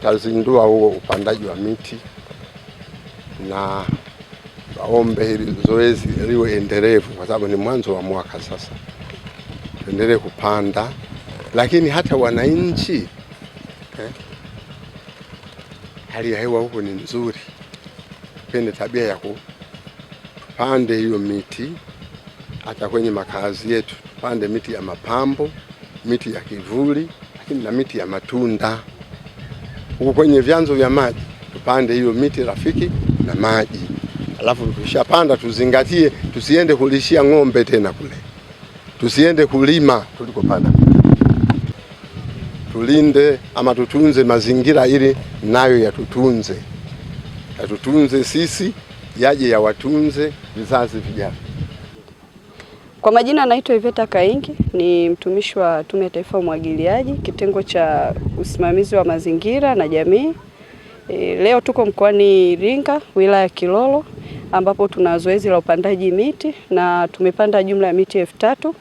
tutazindua huo upandaji wa miti, na waombe hili zoezi liwe endelevu kwa sababu ni mwanzo wa mwaka sasa. Tuendelee kupanda, lakini hata wananchi hali ya hewa huko ni nzuri. Pende tabia ya kupande hiyo miti, hata kwenye makazi yetu pande miti ya mapambo, miti ya kivuli, lakini na miti ya matunda. Huko kwenye vyanzo vya maji tupande hiyo miti rafiki na maji. Alafu tukishapanda tuzingatie, tusiende kulishia ng'ombe tena kule, tusiende kulima tulikopanda. Tulinde ama tutunze mazingira ili nayo yatutunze sisi, yaje ya watunze vizazi vijavyo. Kwa majina naitwa Iveta Kaingi, ni mtumishi wa Tume ya Taifa ya Umwagiliaji, kitengo cha usimamizi wa mazingira na jamii. Leo tuko mkoani Iringa, wilaya ya Kilolo, ambapo tuna zoezi la upandaji miti na tumepanda jumla ya miti 3000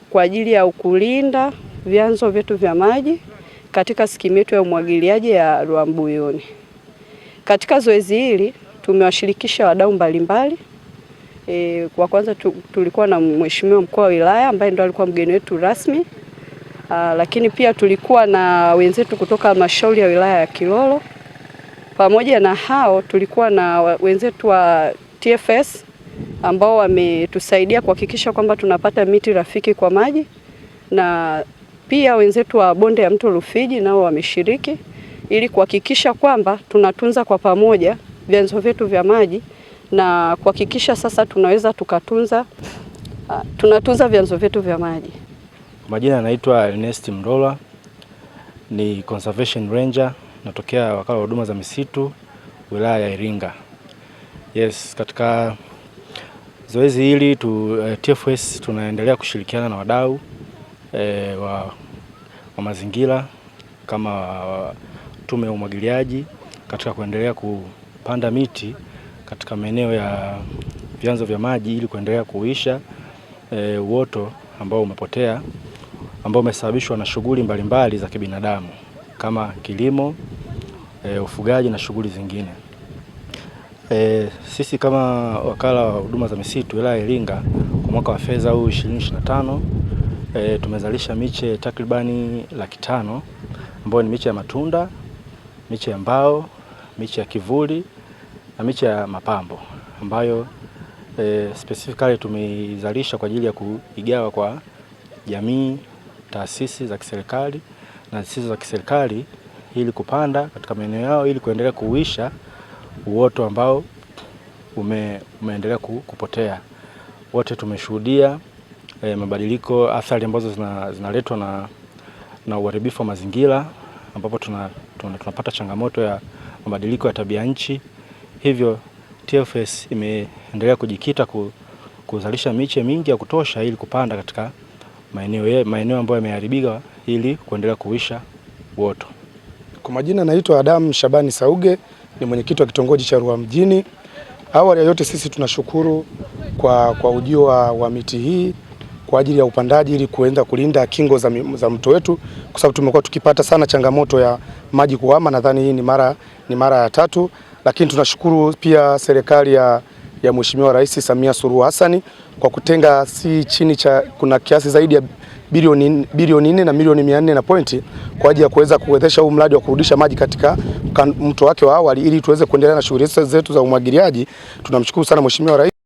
kwa ajili ya kulinda vyanzo vyetu vya maji katika skimu yetu ya umwagiliaji ya Rwambuyuni. Katika zoezi hili tumewashirikisha wadau mbalimbali. Kwa kwanza tulikuwa na mheshimiwa mkuu wa wilaya ambaye ndo alikuwa mgeni wetu rasmi. Lakini pia tulikuwa na wenzetu kutoka halmashauri ya wilaya ya Kilolo. Pamoja na hao tulikuwa na wenzetu wa TFS ambao wametusaidia kuhakikisha kwamba tunapata miti rafiki kwa maji, na pia wenzetu wa bonde ya mto Rufiji nao wameshiriki ili kuhakikisha kwamba tunatunza kwa pamoja vyanzo vyetu vya maji na kuhakikisha sasa tunaweza tunatunza vyanzo vyetu vya maji. Majina naitwa Ernest Mrola, ni Conservation Ranger, natokea wakala wa huduma za misitu wilaya ya Iringa. Yes, katika zoezi hili TFS tunaendelea kushirikiana na wadau wa mazingira kama Tume ya Umwagiliaji katika kuendelea kupanda miti katika maeneo ya vyanzo vya maji ili kuendelea kuisha uoto ambao umepotea, ambao umesababishwa na shughuli mbalimbali za kibinadamu kama kilimo, ufugaji na shughuli zingine. Sisi kama wakala wa huduma za misitu wilaya ya Iringa kwa mwaka wa fedha huu 2025 tumezalisha miche takribani 500,000 ambayo ni miche ya matunda, miche ya mbao, miche ya kivuli na miche ya mapambo ambayo specifically tumeizalisha kwa ajili ya kuigawa kwa jamii, taasisi za kiserikali na zisizo za kiserikali ili kupanda katika maeneo yao ili kuendelea kuuisha uoto ambao umeendelea kupotea. Wote tumeshuhudia mabadiliko, athari ambazo zinaletwa na uharibifu wa mazingira, ambapo tunapata changamoto ya mabadiliko ya tabia nchi. Hivyo TFS imeendelea kujikita kuzalisha miche mingi ya kutosha ili kupanda katika maeneo ambayo yameharibika ili kuendelea kuisha uoto. Kwa majina naitwa Adam Shabani Sauge, ni mwenyekiti wa kitongoji cha Ruaha mjini. Awali ya yote sisi tunashukuru kwa ujio wa miti hii kwa ajili ya upandaji ili kuenda kulinda kingo za mto wetu, kwa sababu tumekuwa tukipata sana changamoto ya maji kuhama. Nadhani hii ni mara ya 3, lakini tunashukuru pia serikali ya Mheshimiwa Rais Samia Suluhu Hassan kwa kutenga kuna kiasi zaidi ya bilioni 4 na milioni 400 na pointi kwa ajili ya kuweza kuwezesha huu mradi wa kurudisha maji katika mto wake wa awali ili tuweze kuendelea na shughuli zetu za umwagiliaji. Tunamshukuru sana Mheshimiwa Rais.